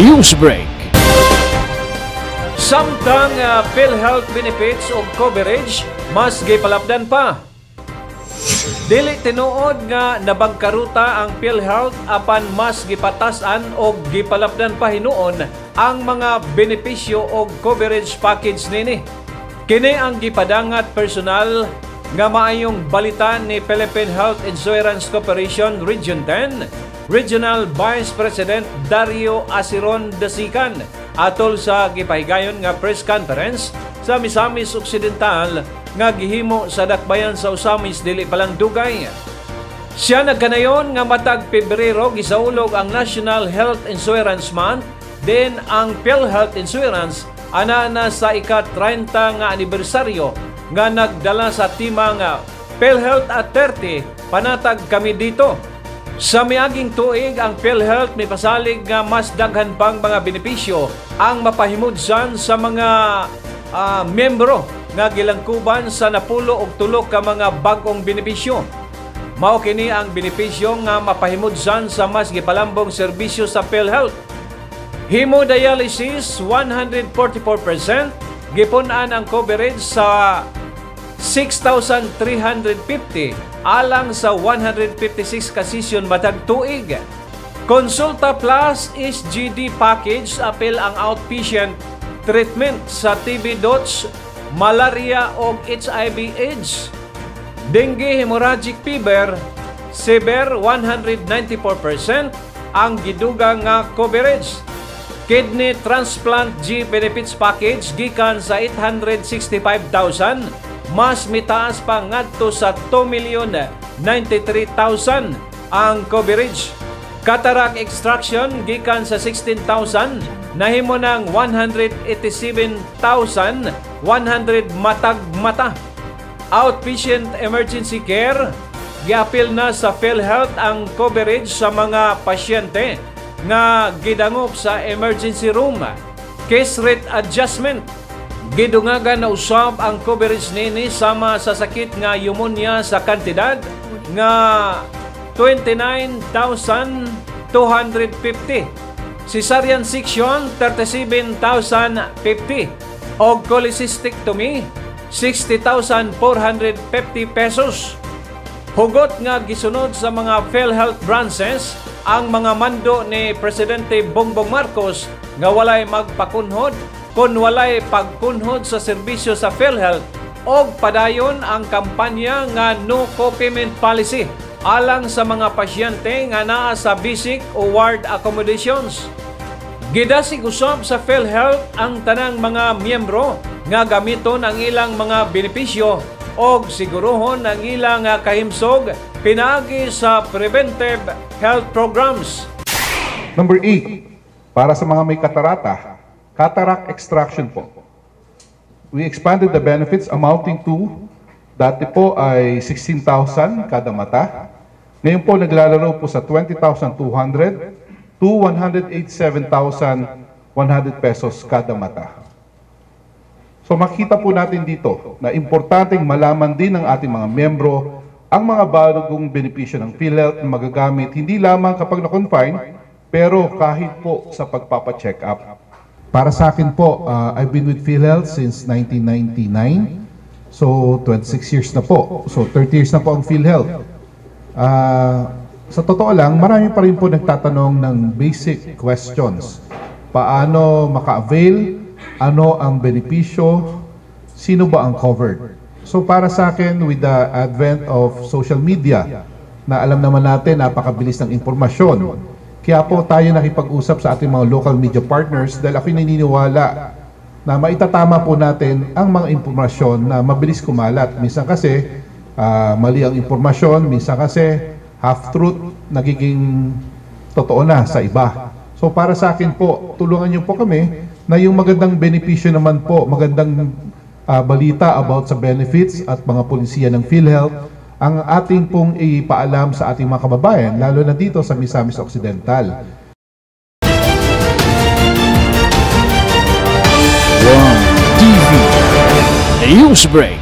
Newsbreak. Samtang PhilHealth benefits o coverage mas gipalapdan pa. Dili tinuod nga nabangkaruta ang PhilHealth apan mas gipatasan o gipalapdan pa hinuon ang mga benepisyo o coverage package nini. Kini ang gipadangat personal nga maayong balita ni Philippine Health Insurance Corporation Region 10, Regional Vice President Dario Asiron Dasican atol sa gipahigayon nga press conference sa Misamis Occidental nga gihimo sa dakbayan sa Usamis dili palang dugay. Siya nagkanayon nga matag Pebrero gisaulog ang National Health Insurance Month, then ang PhilHealth Insurance ana na sa ika-30 nga anibersaryo nga nagdala sa timang PhilHealth at 30 panatag kami dito. Sa miaging tuig ang PhilHealth may pasalig nga mas daghan pang mga benepisyo ang mapahimudsan sa mga membro nga gilangkuban sa napulo og tulo ka mga bag-ong benepisyo. Mao kini ang benepisyo nga mapahimudsan sa mas gipalambong serbisyo sa PhilHealth. Hemodialysis 144%, gipun-an ang coverage sa 6,350 alang sa 156 ka session matag tuig. Consulta Plus SGD package apil ang outpatient treatment sa TB DOTS, malaria o HIV/AIDS. Dengue hemorrhagic fever severe 194% ang gidugang nga coverage. Kidney transplant G benefits package gikan sa 865,000 mas mitaas pa ngadto sa 2,093,000 ang coverage. Cataract extraction gikan sa 16,000 nahimo ng 187,100 matag mata. Outpatient emergency care giapil na sa PhilHealth ang coverage sa mga pasyente nga gidangop sa emergency room. Case rate adjustment gidungagan na usab ang coverage nini sama sa sakit nga pneumonia sa kantidad nga 29,250. Cesarean section 37,050 og cholecystectomy 60,450 pesos. Hugot nga gisunod sa mga PhilHealth branches ang mga mando ni Presidente Bongbong Marcos nga walay magpakunhod kung walay pagkunhod sa serbisyo sa PhilHealth og padayon ang kampanya nga no co-payment policy alang sa mga pasyente nga naa sa basic o ward accommodations. Gidasig usab sa PhilHealth ang tanang mga miyembro nga gamiton ang ilang mga benepisyo og siguruhon ang ilang kahimsog pinaagi sa preventive health programs. Number 8, para sa mga may cataract extraction po. We expanded the benefits amounting to, dati po ay 16,000 kada mata. Ngayon po naglalaro po sa 20,200 to 187,100 pesos kada mata. So makita po natin dito na importanteng malaman din ng ating mga miyembro ang mga bagong benepisyo ng PhilHealth na magagamit hindi lamang kapag na-confine, pero kahit po sa pagpapacheck up. Para sa akin po, I've been with PhilHealth since 1999. So, 26 years na po. So, 30 years na po ang PhilHealth. Sa totoo lang, marami pa rin po nagtatanong ng basic questions. Paano maka-avail? Ano ang benepisyo? Sino ba ang covered? So, para sa akin, with the advent of social media, na alam naman natin, napakabilis ng impormasyon. Kaya po tayo nakipag-usap sa ating mga local media partners dahil ako'y naniniwala na maitatama po natin ang mga impormasyon na mabilis kumalat. Minsan kasi mali ang impormasyon, minsan kasi half-truth nagiging totoo na sa iba. So para sa akin po, tulungan niyo po kami na yung magandang benepisyo naman po, magandang balita about sa benefits at mga polisiya ng PhilHealth ang ating pong ipaalam sa ating mga kababayan, lalo na dito sa Misamis Occidental. One TV Newsbreak.